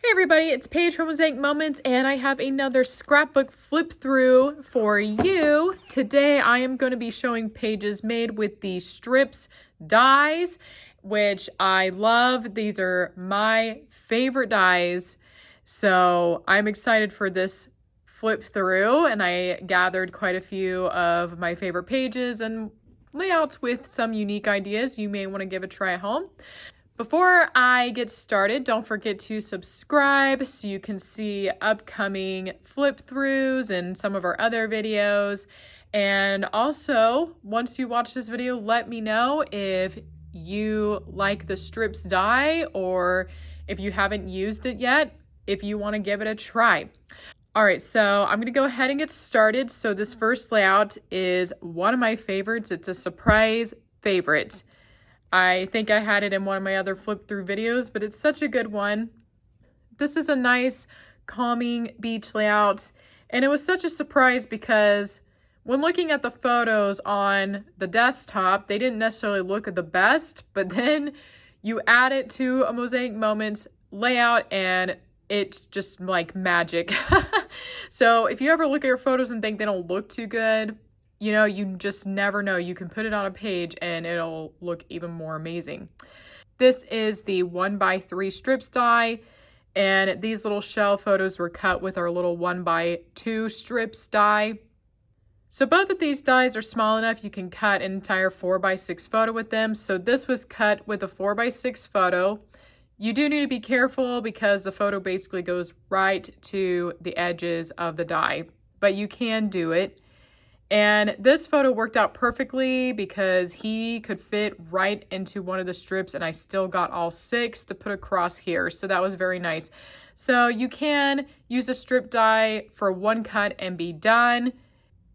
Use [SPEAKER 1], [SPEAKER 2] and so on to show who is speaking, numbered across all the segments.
[SPEAKER 1] Hey everybody, it's Paige from Mosaic Moments, and I have another scrapbook flip through for you. Today I am going to be showing pages made with the strips dies, which I love. These are my favorite dies, so I'm excited for this flip through, and I gathered quite a few of my favorite pages and layouts with some unique ideas you may want to give a try at home. Before I get started, don't forget to subscribe so you can see upcoming flip throughs and some of our other videos. And also, once you watch this video, let me know if you like the strips die or if you haven't used it yet, if you want to give it a try. All right, so I'm going to go ahead and get started. So this first layout is one of my favorites. It's a surprise favorite. I think I had it in one of my other flip through videos, but it's such a good one. This is a nice, calming beach layout, and it was such a surprise because when looking at the photos on the desktop, they didn't necessarily look the best, but then you add it to a Mosaic Moments layout and it's just like magic. So if you ever look at your photos and think they don't look too good, you know, you just never know. You can put it on a page and it'll look even more amazing. This is the 1x3 strips die, and these little shell photos were cut with our little 1x2 strips die. So both of these dies are small enough you can cut an entire 4x6 photo with them. So this was cut with a 4x6 photo. You do need to be careful because the photo basically goes right to the edges of the die, but you can do it. And this photo worked out perfectly because he could fit right into one of the strips, and I still got all 6 to put across here. So that was very nice. So you can use a strip die for one cut and be done.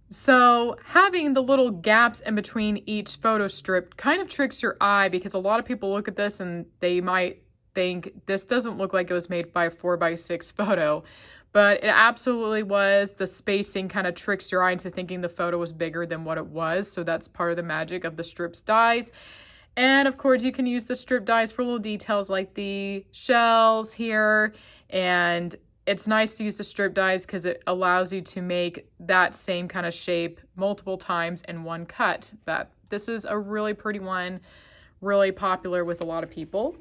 [SPEAKER 1] So having the little gaps in between each photo strip kind of tricks your eye because a lot of people look at this and they might think this doesn't look like it was made by a 4x6 photo. But it absolutely was. The spacing kind of tricks your eye into thinking the photo was bigger than what it was. So that's part of the magic of the strips dies. And of course, you can use the strip dies for little details like the shells here. And it's nice to use the strip dies because it allows you to make that same kind of shape multiple times in one cut. But this is a really pretty one, really popular with a lot of people.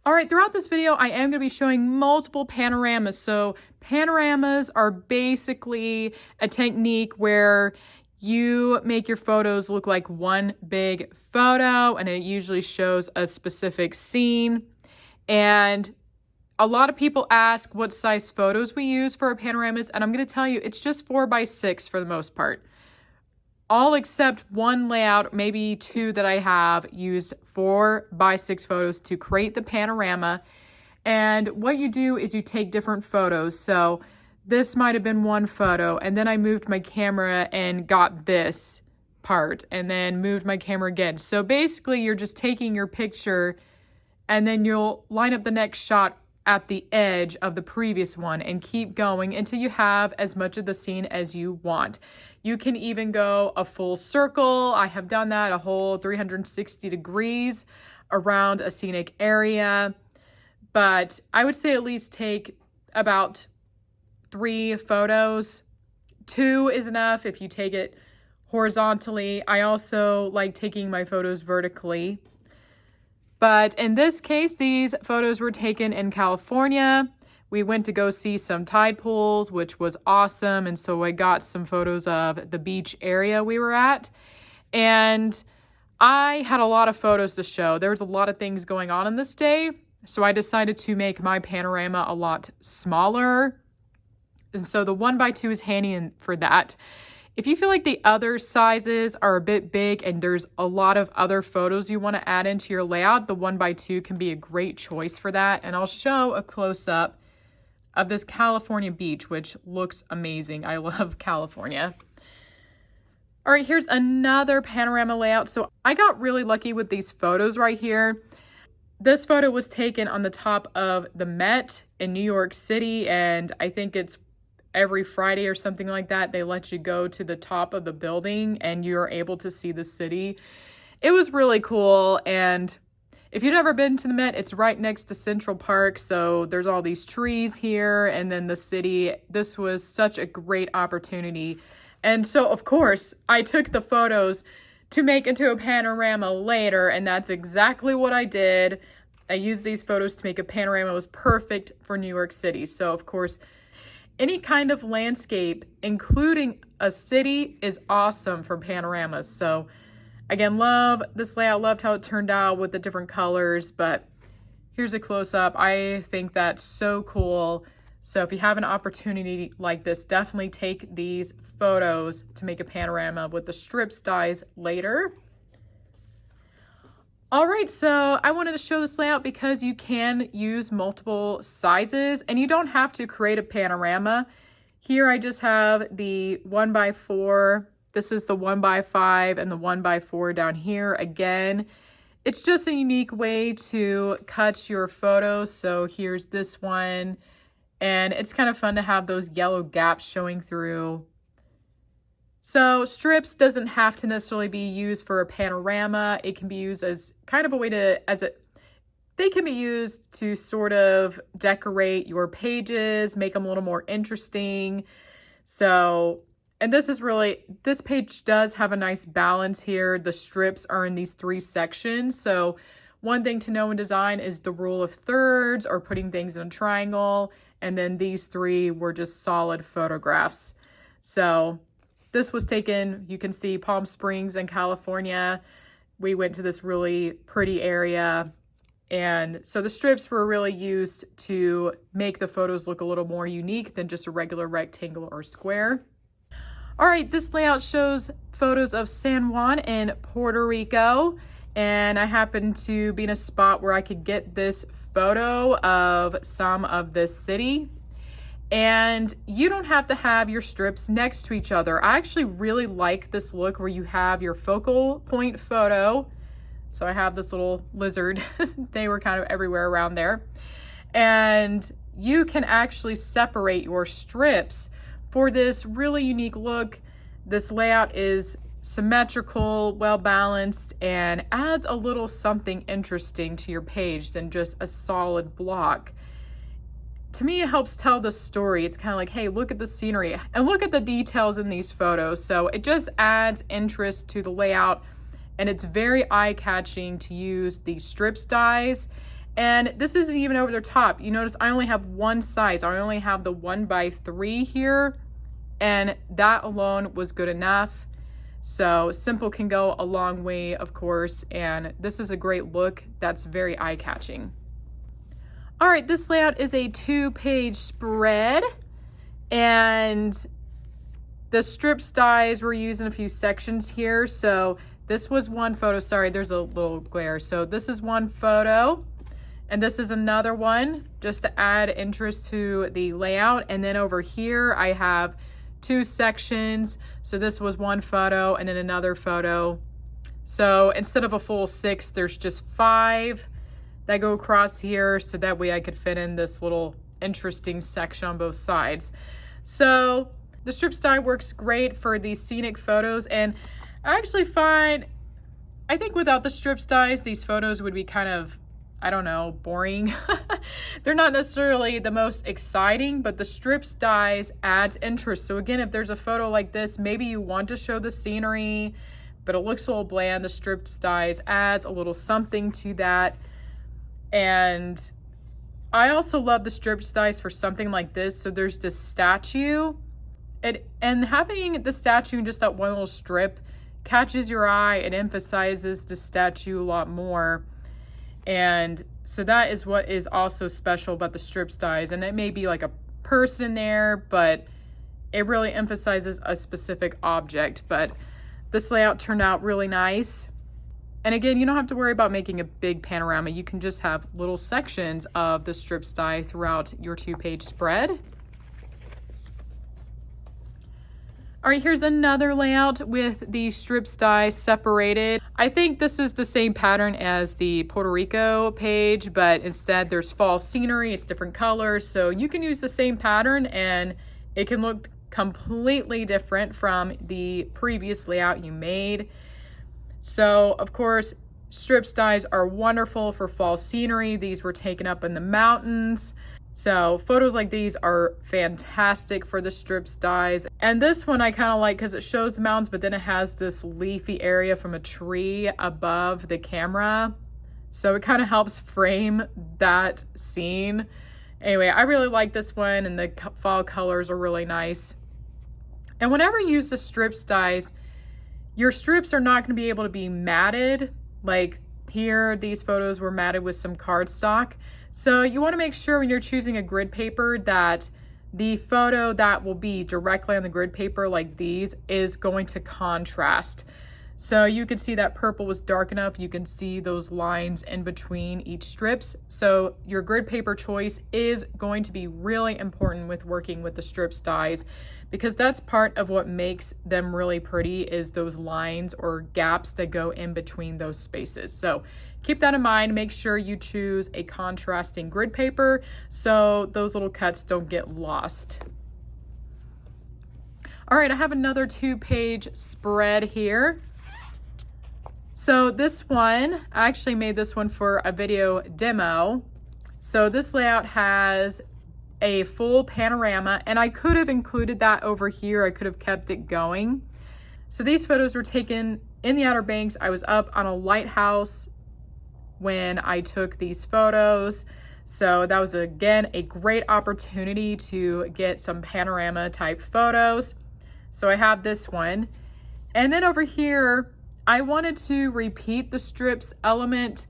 [SPEAKER 1] All right, throughout this video, I am going to be showing multiple panoramas. So panoramas are basically a technique where you make your photos look like one big photo, and it usually shows a specific scene. And a lot of people ask what size photos we use for our panoramas, and I'm going to tell you it's just 4x6 for the most part. All except one layout, maybe 2 that I have, used 4x6 photos to create the panorama. And what you do is you take different photos. So this might have been one photo, and then I moved my camera and got this part, and then moved my camera again. So basically you're just taking your picture and then you'll line up the next shot at the edge of the previous one and keep going until you have as much of the scene as you want. You can even go a full circle. I have done that, a whole 360 degrees around a scenic area. But I would say at least take about 3 photos. 2 is enough if you take it horizontally. I also like taking my photos vertically. But in this case, these photos were taken in California. We went to go see some tide pools, which was awesome. And so I got some photos of the beach area we were at. And I had a lot of photos to show. There was a lot of things going on this day. So I decided to make my panorama a lot smaller. And so the 1x2 is handy for that. If you feel like the other sizes are a bit big and there's a lot of other photos you want to add into your layout, the 1x2 can be a great choice for that. And I'll show a close-up of this California beach, which looks amazing. I love California. All right, here's another panorama layout. So I got really lucky with these photos right here. This photo was taken on the top of the Met in New York City, and I think it's every Friday or something like that. They let you go to the top of the building and you're able to see the city. It was really cool, and if you've ever been to the Met, it's right next to Central Park. So there's all these trees here and then the city. This was such a great opportunity. And so, of course, I took the photos to make into a panorama later, and that's exactly what I did. I used these photos to make a panorama. It was perfect for New York City. So, of course, any kind of landscape, including a city, is awesome for panoramas. So, again, love this layout, loved how it turned out with the different colors, but here's a close-up. I think that's so cool. So if you have an opportunity like this, definitely take these photos to make a panorama with the strips dies later. All right, so I wanted to show this layout because you can use multiple sizes and you don't have to create a panorama. Here I just have the 1x4. This is the 1x5 and the 1x4 down here. Again, it's just a unique way to cut your photos. So here's this one. And it's kind of fun to have those yellow gaps showing through. So strips doesn't have to necessarily be used for a panorama. It can be used as kind of a way to, they can be used to sort of decorate your pages, make them a little more interesting. So, and this page does have a nice balance here. The strips are in these 3 sections. So one thing to know in design is the rule of thirds or putting things in a triangle. And then these 3 were just solid photographs. So this was taken, you can see Palm Springs in California. We went to this really pretty area. And so the strips were really used to make the photos look a little more unique than just a regular rectangle or square. All right, this layout shows photos of San Juan in Puerto Rico. And I happened to be in a spot where I could get this photo of some of this city. And you don't have to have your strips next to each other. I actually really like this look where you have your focal point photo. So I have this little lizard. They were kind of everywhere around there. And you can actually separate your strips for this really unique look. This layout is symmetrical, well balanced, and adds a little something interesting to your page than just a solid block. To me, it helps tell the story. It's kind of like, hey, look at the scenery and look at the details in these photos. So it just adds interest to the layout, and it's very eye-catching to use these strips dies. And this isn't even over the top. You notice I only have one size. I only have the 1x3 here, and that alone was good enough. So simple can go a long way, of course, and this is a great look that's very eye-catching. All right, this layout is a 2-page spread, and the strips dies were used in a few sections here. So this was one photo. Sorry, there's a little glare. So this is one photo, and this is another one, just to add interest to the layout. And then over here, I have 2 sections. So this was one photo and then another photo. So instead of a full 6, there's just 5 that go across here. So that way I could fit in this little interesting section on both sides. So the strips die works great for these scenic photos. And I actually find, I think without the strips dies, these photos would be kind of, I don't know, boring. They're not necessarily the most exciting, but the strips dies adds interest. So again, if there's a photo like this, maybe you want to show the scenery, but it looks a little bland, the strips dies adds a little something to that. And I also love the strips dies for something like this. So there's this statue, and having the statue in just that one little strip catches your eye. It emphasizes the statue a lot more. And so that is what is also special about the strips dies. And it may be like a person in there, but it really emphasizes a specific object. But this layout turned out really nice. And again, you don't have to worry about making a big panorama. You can just have little sections of the strips die throughout your 2-page spread. All right, here's another layout with the strips die separated. I think this is the same pattern as the Puerto Rico page, but instead there's fall scenery, it's different colors. So you can use the same pattern and it can look completely different from the previous layout you made. So of course, strips dies are wonderful for fall scenery. These were taken up in the mountains. So photos like these are fantastic for the strips dies. And this one I kind of like because it shows the mountains, but then it has this leafy area from a tree above the camera. So it kind of helps frame that scene. Anyway, I really like this one, and the fall colors are really nice. And whenever you use the strips dies, your strips are not going to be able to be matted. Like here, these photos were matted with some cardstock. So you want to make sure when you're choosing a grid paper that the photo that will be directly on the grid paper like these is going to contrast. So you can see that purple was dark enough. You can see those lines in between each strips. So your grid paper choice is going to be really important with working with the strips dies, because that's part of what makes them really pretty is those lines or gaps that go in between those spaces. So keep that in mind. Make sure you choose a contrasting grid paper so those little cuts don't get lost. All right, I have another 2-page spread here. So this one, I actually made this one for a video demo. So this layout has a full panorama, and I could have included that over here. I could have kept it going. So these photos were taken in the Outer Banks. I was up on a lighthouse when I took these photos. So that was, again, a great opportunity to get some panorama type photos. So I have this one. And then over here, I wanted to repeat the strips element.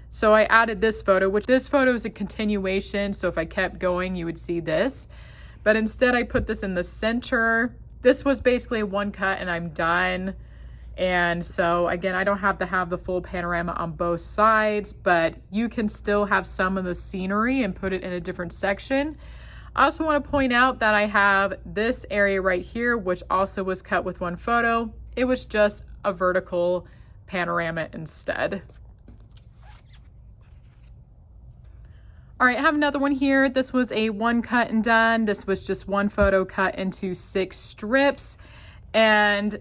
[SPEAKER 1] So I added this photo, which this photo is a continuation. So if I kept going, you would see this. But instead I put this in the center. This was basically a one cut and I'm done. And so again, I don't have to have the full panorama on both sides, but you can still have some of the scenery and put it in a different section. I also want to point out that I have this area right here, which also was cut with one photo. It was just a vertical panorama instead. All right, I have another one here. This was a one cut and done. This was just one photo cut into 6 strips. And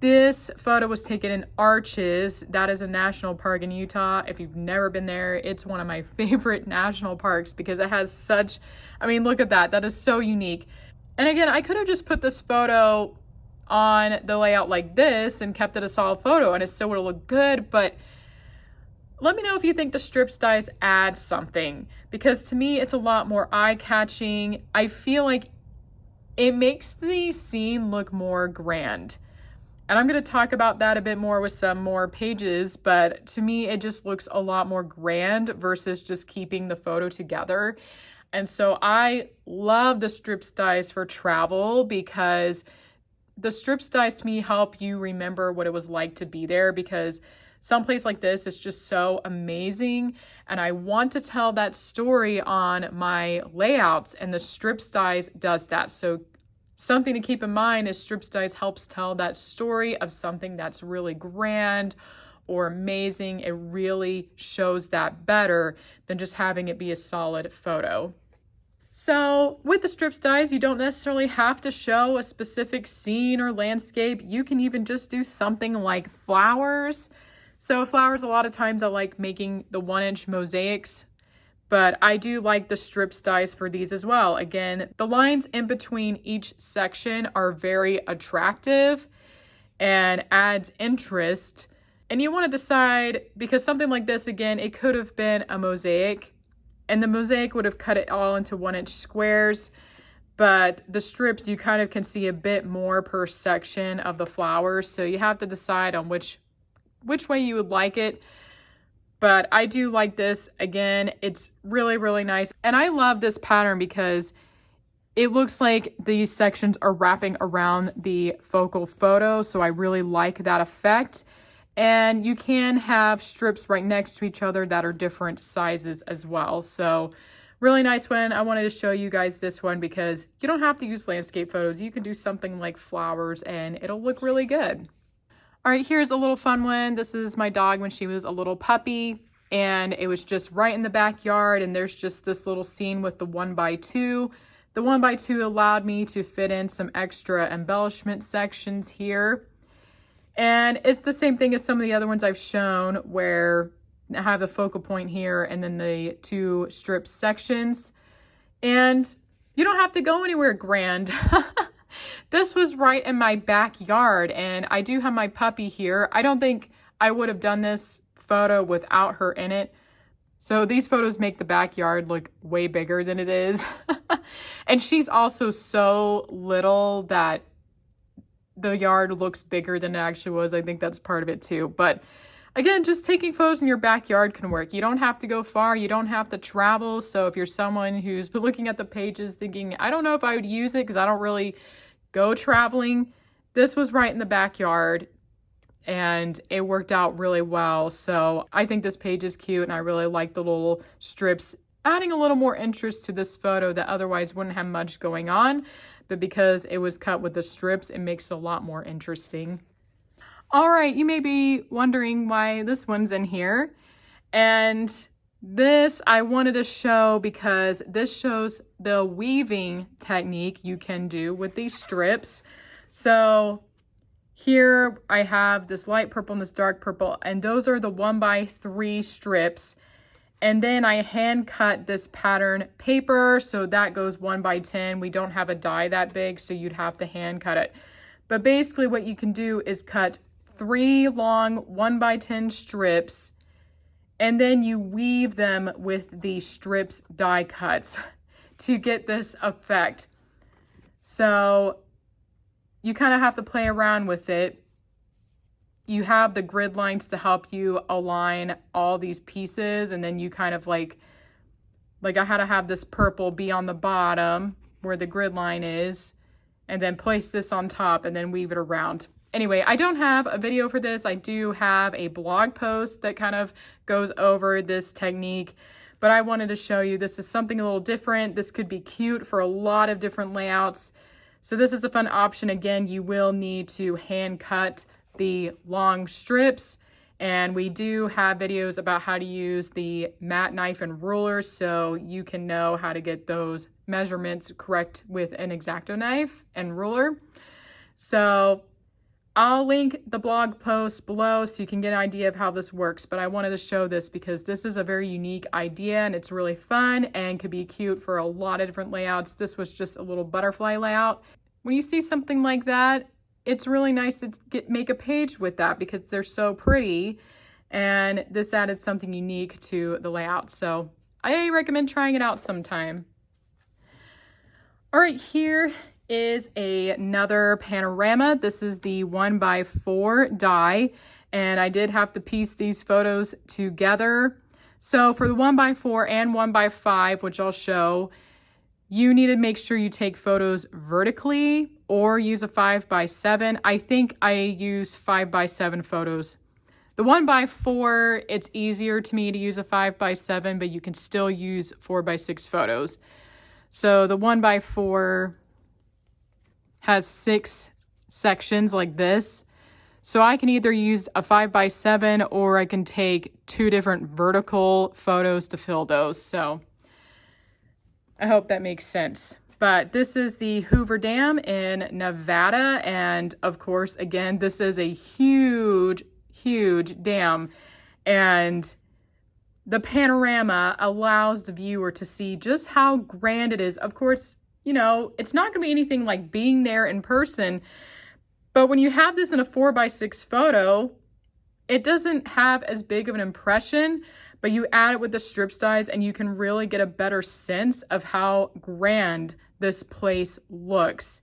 [SPEAKER 1] this photo was taken in Arches. That is a national park in Utah. If you've never been there, it's one of my favorite national parks because it has such, I mean, look at that. That is so unique. And again, I could have just put this photo on the layout like this and kept it a solid photo and it still would have looked good, but let me know if you think the strips dies add something, because to me it's a lot more eye-catching. I feel like it makes the scene look more grand. And I'm going to talk about that a bit more with some more pages, but to me it just looks a lot more grand versus just keeping the photo together. And so I love the strips dies for travel because the strips dies to me help you remember what it was like to be there, because someplace like this is just so amazing. And I want to tell that story on my layouts, and the strips dies does that. So something to keep in mind is strips dies helps tell that story of something that's really grand or amazing. It really shows that better than just having it be a solid photo. So with the strips dies, you don't necessarily have to show a specific scene or landscape. You can even just do something like flowers. So flowers, a lot of times I like making the 1-inch mosaics, but I do like the strips dies for these as well. Again, the lines in between each section are very attractive and adds interest. And you want to decide, because something like this, again, it could have been a mosaic, and the mosaic would have cut it all into 1-inch squares, but the strips, you kind of can see a bit more per section of the flowers. So you have to decide on which way you would like it. But I do like this. Again, it's really, really nice. And I love this pattern because it looks like these sections are wrapping around the focal photo. So I really like that effect. And you can have strips right next to each other that are different sizes as well. So really nice one. I wanted to show you guys this one because you don't have to use landscape photos. You can do something like flowers and it'll look really good. All right, here's a little fun one. This is my dog when she was a little puppy, and it was just right in the backyard, and there's just this little scene with the 1x2. The 1x2 allowed me to fit in some extra embellishment sections here. And it's the same thing as some of the other ones I've shown where I have the focal point here and then the 2 strip sections. And you don't have to go anywhere grand. This was right in my backyard, and I do have my puppy here. I don't think I would have done this photo without her in it. So these photos make the backyard look way bigger than it is. And she's also so little that the yard looks bigger than it actually was. I think that's part of it too. But again, just taking photos in your backyard can work. You don't have to go far. You don't have to travel. So if you're someone who's been looking at the pages thinking, I don't know if I would use it because I don't really go traveling, this was right in the backyard and it worked out really well. So I think this page is cute and I really like the little strips, adding a little more interest to this photo that otherwise wouldn't have much going on. But because it was cut with the strips, it makes it a lot more interesting. All right, you may be wondering why this one's in here. And this I wanted to show because this shows the weaving technique you can do with these strips. So here I have this light purple and this dark purple, and those are the 1x3 strips. And then I hand cut this pattern paper, so that goes 1x10. We don't have a die that big, so you'd have to hand cut it. But basically what you can do is cut 3 long 1x10 strips, and then you weave them with the strips die cuts to get this effect. So you kind of have to play around with it. You have the grid lines to help you align all these pieces, and then you kind of like I had to have this purple be on the bottom where the grid line is, and then place this on top and then weave it around. Anyway, I don't have a video for this. I do have a blog post that kind of goes over this technique, but I wanted to show you this is something a little different. This could be cute for a lot of different layouts. So this is a fun option. Again, you will need to hand cut the long strips, and we do have videos about how to use the mat knife and ruler so you can know how to get those measurements correct with an X-Acto knife and ruler. So I'll link the blog post below so you can get an idea of how this works, but I wanted to show this because this is a very unique idea and it's really fun and could be cute for a lot of different layouts. This was just a little butterfly layout. When you see something like that, it's really nice to make a page with that because they're so pretty, and this added something unique to the layout. So I recommend trying it out sometime. All right, here is another panorama. This is the 1x4 die, and I did have to piece these photos together. So for the 1x4 and 1x5, which I'll show, you need to make sure you take photos vertically or use a 5x7. I think I use 5x7 photos. The 1x4, it's easier to me to use a 5x7, but you can still use 4x6 photos. So the 1x4 has 6 sections like this. So I can either use a 5x7 or I can take 2 different vertical photos to fill those. So I hope that makes sense. But this is the Hoover Dam in Nevada. And of course, again, this is a huge, huge dam. And the panorama allows the viewer to see just how grand it is. Of course, you know, it's not going to be anything like being there in person. But when you have this in a 4x6 photo, it doesn't have as big of an impression, but you add it with the strip dies and you can really get a better sense of how grand this place looks.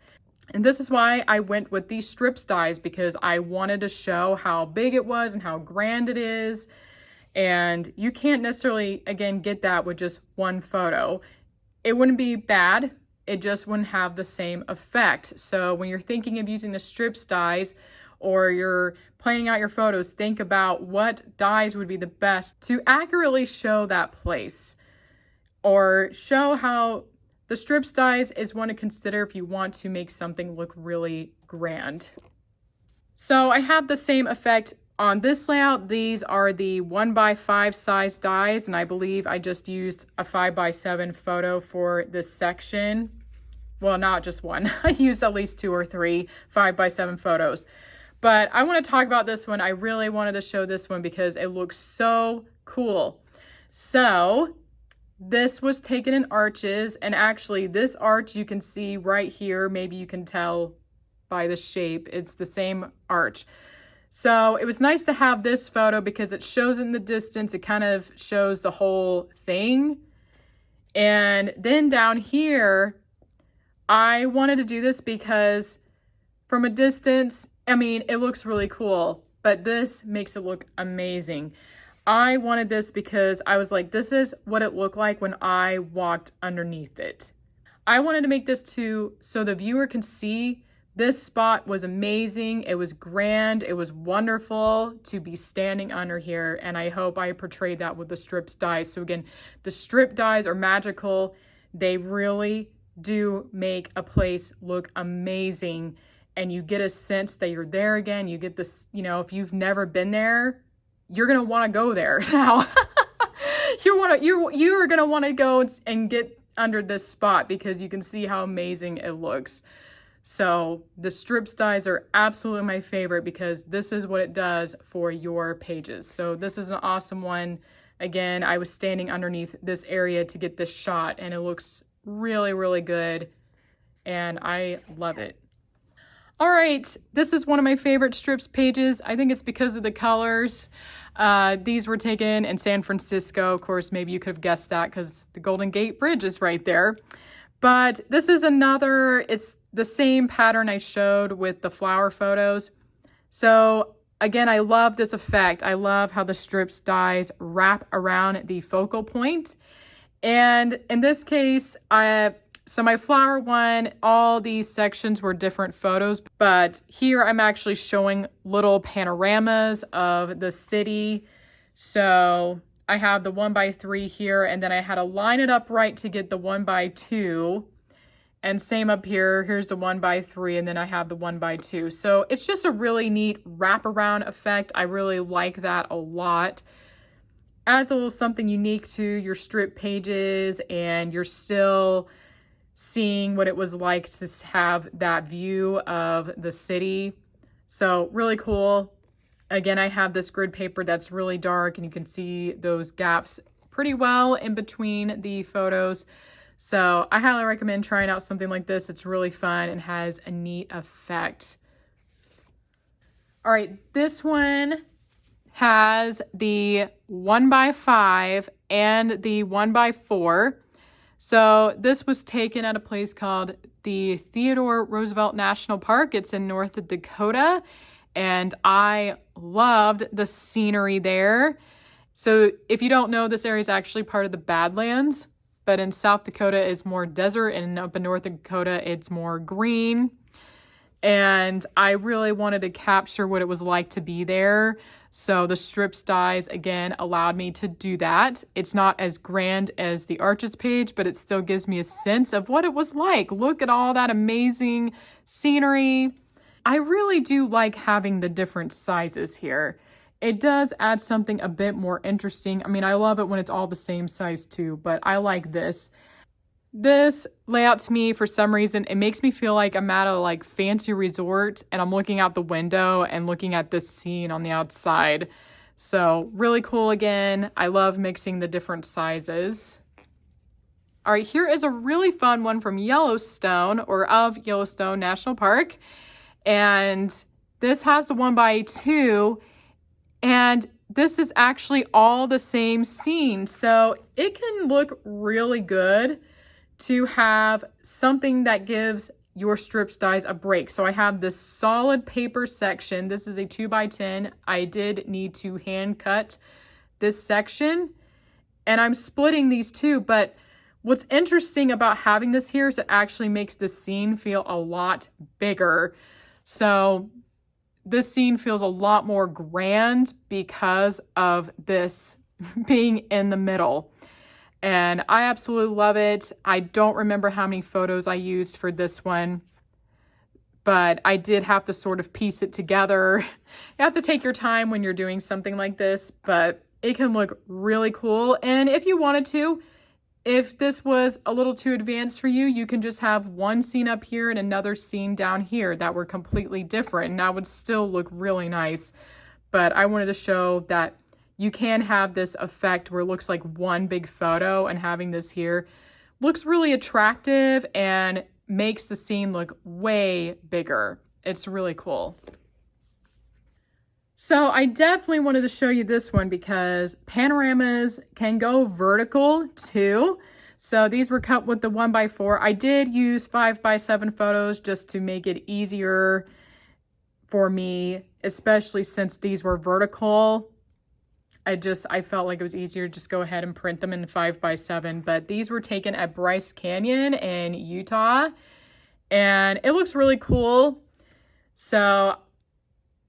[SPEAKER 1] And this is why I went with these strip dies, because I wanted to show how big it was and how grand it is. And you can't necessarily, again, get that with just one photo. It wouldn't be bad. It just wouldn't have the same effect. So when you're thinking of using the strip dies or you're planning out your photos, think about what dies would be the best to accurately show that place, or show how the strip dies is one to consider if you want to make something look really grand. So I have the same effect on this layout. These are the 1x5 size dies, and I believe I just used a 5x7 photo for this section. Well, not just one. I used at least 2 or 3 5x7 photos. But I want to talk about this one. I really wanted to show this one because it looks so cool. So this was taken in arches, and actually this arch you can see right here. Maybe you can tell by the shape. It's the same arch. So it was nice to have this photo because it shows in the distance. It kind of shows the whole thing. And then down here, I wanted to do this because from a distance, I mean, it looks really cool, but this makes it look amazing. I wanted this because I was like, this is what it looked like when I walked underneath it. I wanted to make this too so the viewer can see this spot was amazing. It was grand. It was wonderful to be standing under here. And I hope I portrayed that with the strips dies. So again, the strip dies are magical. They really do make a place look amazing. And you get a sense that you're there again. You get this, you know, if you've never been there, you're going to want to go there now. You're going to want to go and get under this spot because you can see how amazing it looks. So the strips dies are absolutely my favorite because this is what it does for your pages. So this is an awesome one. Again, I was standing underneath this area to get this shot and it looks really, really good. And I love it. All right, this is one of my favorite strips pages. I think it's because of the colors. These were taken in San Francisco. Of course, maybe you could have guessed that because the Golden Gate Bridge is right there. But this is another, it's the same pattern I showed with the flower photos. So again, I love this effect. I love how the strips dies wrap around the focal point. And in this case, so my flower one, all these sections were different photos, but here I'm actually showing little panoramas of the city. So I have the 1x3 here, and then I had to line it up right to get the 1x2. And same up here, here's the 1x3, and then I have the 1x2. So it's just a really neat wraparound effect. I really like that a lot. Adds a little something unique to your strip pages, and you're still seeing what it was like to have that view of the city. So really cool. Again, I have this grid paper that's really dark and you can see those gaps pretty well in between the photos. So I highly recommend trying out something like this. It's really fun and has a neat effect. All right, this one has the 1x5 and the 1x4. So this was taken at a place called the Theodore Roosevelt National Park. It's in North Dakota. And I loved the scenery there. So if you don't know, this area is actually part of the Badlands, but in South Dakota it's more desert, and up in North Dakota it's more green. And I really wanted to capture what it was like to be there. So the strips dies, again, allowed me to do that. It's not as grand as the arches page, but it still gives me a sense of what it was like. Look at all that amazing scenery. I really do like having the different sizes here. It does add something a bit more interesting. I mean, I love it when it's all the same size too, but I like this. This layout to me, for some reason, it makes me feel like I'm at a like fancy resort and I'm looking out the window and looking at this scene on the outside. So really cool again. I love mixing the different sizes. All right, here is a really fun one from Yellowstone, or of Yellowstone National Park. And this has the 1x2, and this is actually all the same scene. So it can look really good to have something that gives your strips dies a break. So I have this solid paper section. This is a 2x10. I did need to hand cut this section, and I'm splitting these two. But what's interesting about having this here is it actually makes the scene feel a lot bigger. So this scene feels a lot more grand because of this being in the middle. And I absolutely love it. I don't remember how many photos I used for this one, but I did have to sort of piece it together. You have to take your time when you're doing something like this, but it can look really cool. And if you wanted to, if this was a little too advanced for you, you can just have one scene up here and another scene down here that were completely different, and that would still look really nice. But I wanted to show that you can have this effect where it looks like one big photo, and having this here looks really attractive and makes the scene look way bigger. It's really cool. So I definitely wanted to show you this one because panoramas can go vertical too. So these were cut with the 1x4. I did use 5x7 photos just to make it easier for me, especially since these were vertical. I felt like it was easier to just go ahead and print them in 5x7, but these were taken at Bryce Canyon in Utah, and it looks really cool. So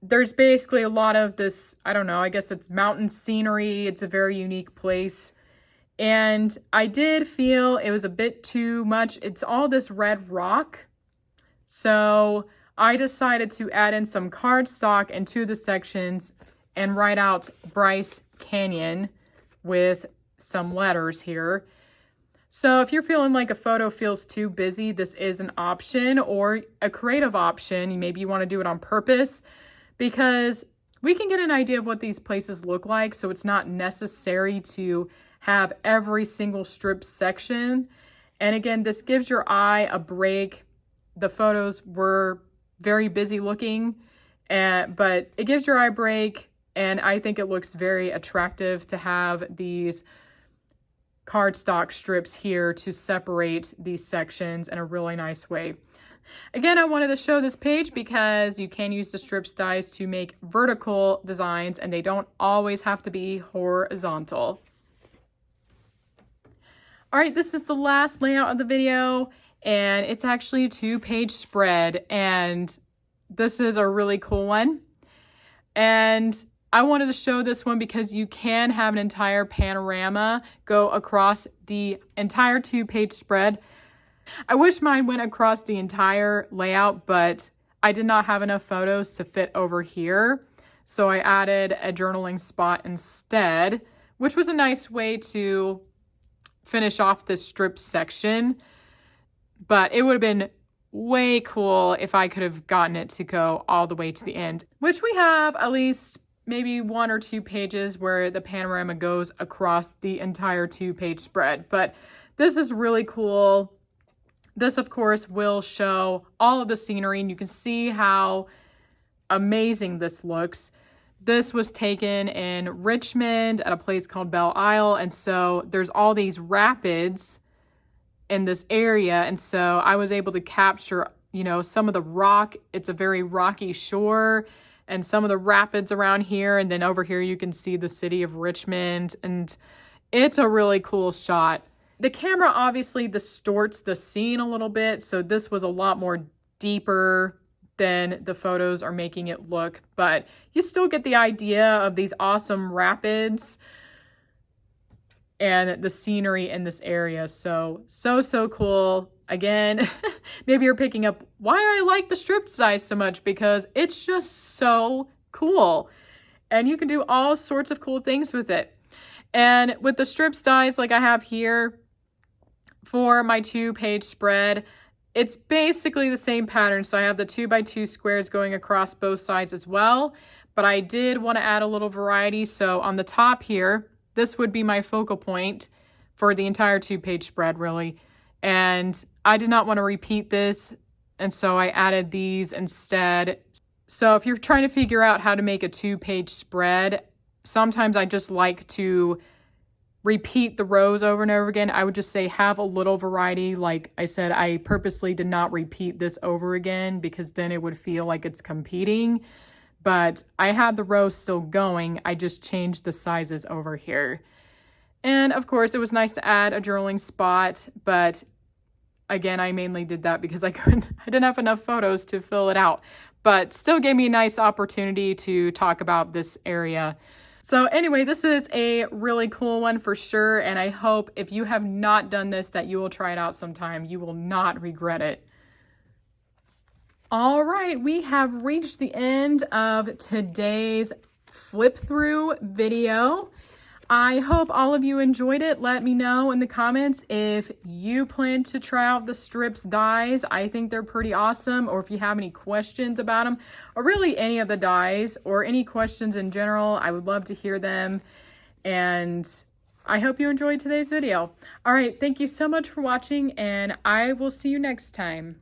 [SPEAKER 1] there's basically a lot of this, I don't know, I guess it's mountain scenery. It's a very unique place. And I did feel it was a bit too much. It's all this red rock. So I decided to add in some cardstock into the sections and write out Bryce Canyon with some letters here. So if you're feeling like a photo feels too busy, this is an option, or a creative option. Maybe you want to do it on purpose, because we can get an idea of what these places look like. So it's not necessary to have every single strip section. And again, this gives your eye a break. The photos were very busy looking, but it gives your eye a break. And I think it looks very attractive to have these cardstock strips here to separate these sections in a really nice way. Again, I wanted to show this page because you can use the strips dies to make vertical designs, and they don't always have to be horizontal. All right, this is the last layout of the video, and it's actually a 2-page spread, and this is a really cool one. And I wanted to show this one because you can have an entire panorama go across the entire 2-page spread. I wish mine went across the entire layout, but I did not have enough photos to fit over here. So I added a journaling spot instead, which was a nice way to finish off this strip section. But it would have been way cool if I could have gotten it to go all the way to the end, which we have at least maybe 1 or 2 pages where the panorama goes across the entire 2-page spread. But this is really cool. This, of course, will show all of the scenery, and you can see how amazing this looks. This was taken in Richmond at a place called Belle Isle, and so there's all these rapids in this area, and so I was able to capture, you know, some of the rock. It's a very rocky shore, and some of the rapids around here, and then over here you can see the city of Richmond, and it's a really cool shot. The camera obviously distorts the scene a little bit, so this was a lot more deeper than the photos are making it look, but you still get the idea of these awesome rapids and the scenery in this area. So cool. Again, maybe you're picking up why I like the strip size so much, because it's just so cool. And you can do all sorts of cool things with it. And with the strips dies like I have here for my 2-page spread, it's basically the same pattern. So I have the 2x2 squares going across both sides as well, but I did want to add a little variety. So on the top here, this would be my focal point for the entire 2-page spread, really. And I did not want to repeat this, and so I added these instead. So if you're trying to figure out how to make a 2-page spread, sometimes I just like to repeat the rows over and over again. I would just say have a little variety. Like I said, I purposely did not repeat this over again because then it would feel like it's competing. But I had the rows still going. I just changed the sizes over here. And of course, it was nice to add a journaling spot, but again, I mainly did that because I didn't have enough photos to fill it out, but still gave me a nice opportunity to talk about this area. So anyway, this is a really cool one for sure, and I hope if you have not done this that you will try it out sometime. You will not regret it. All right, we have reached the end of today's flip through video. I hope all of you enjoyed it. Let me know in the comments if you plan to try out the strips dies. I think they're pretty awesome. Or if you have any questions about them, or really any of the dies, or any questions in general, I would love to hear them. And I hope you enjoyed today's video. All right, thank you so much for watching, and I will see you next time.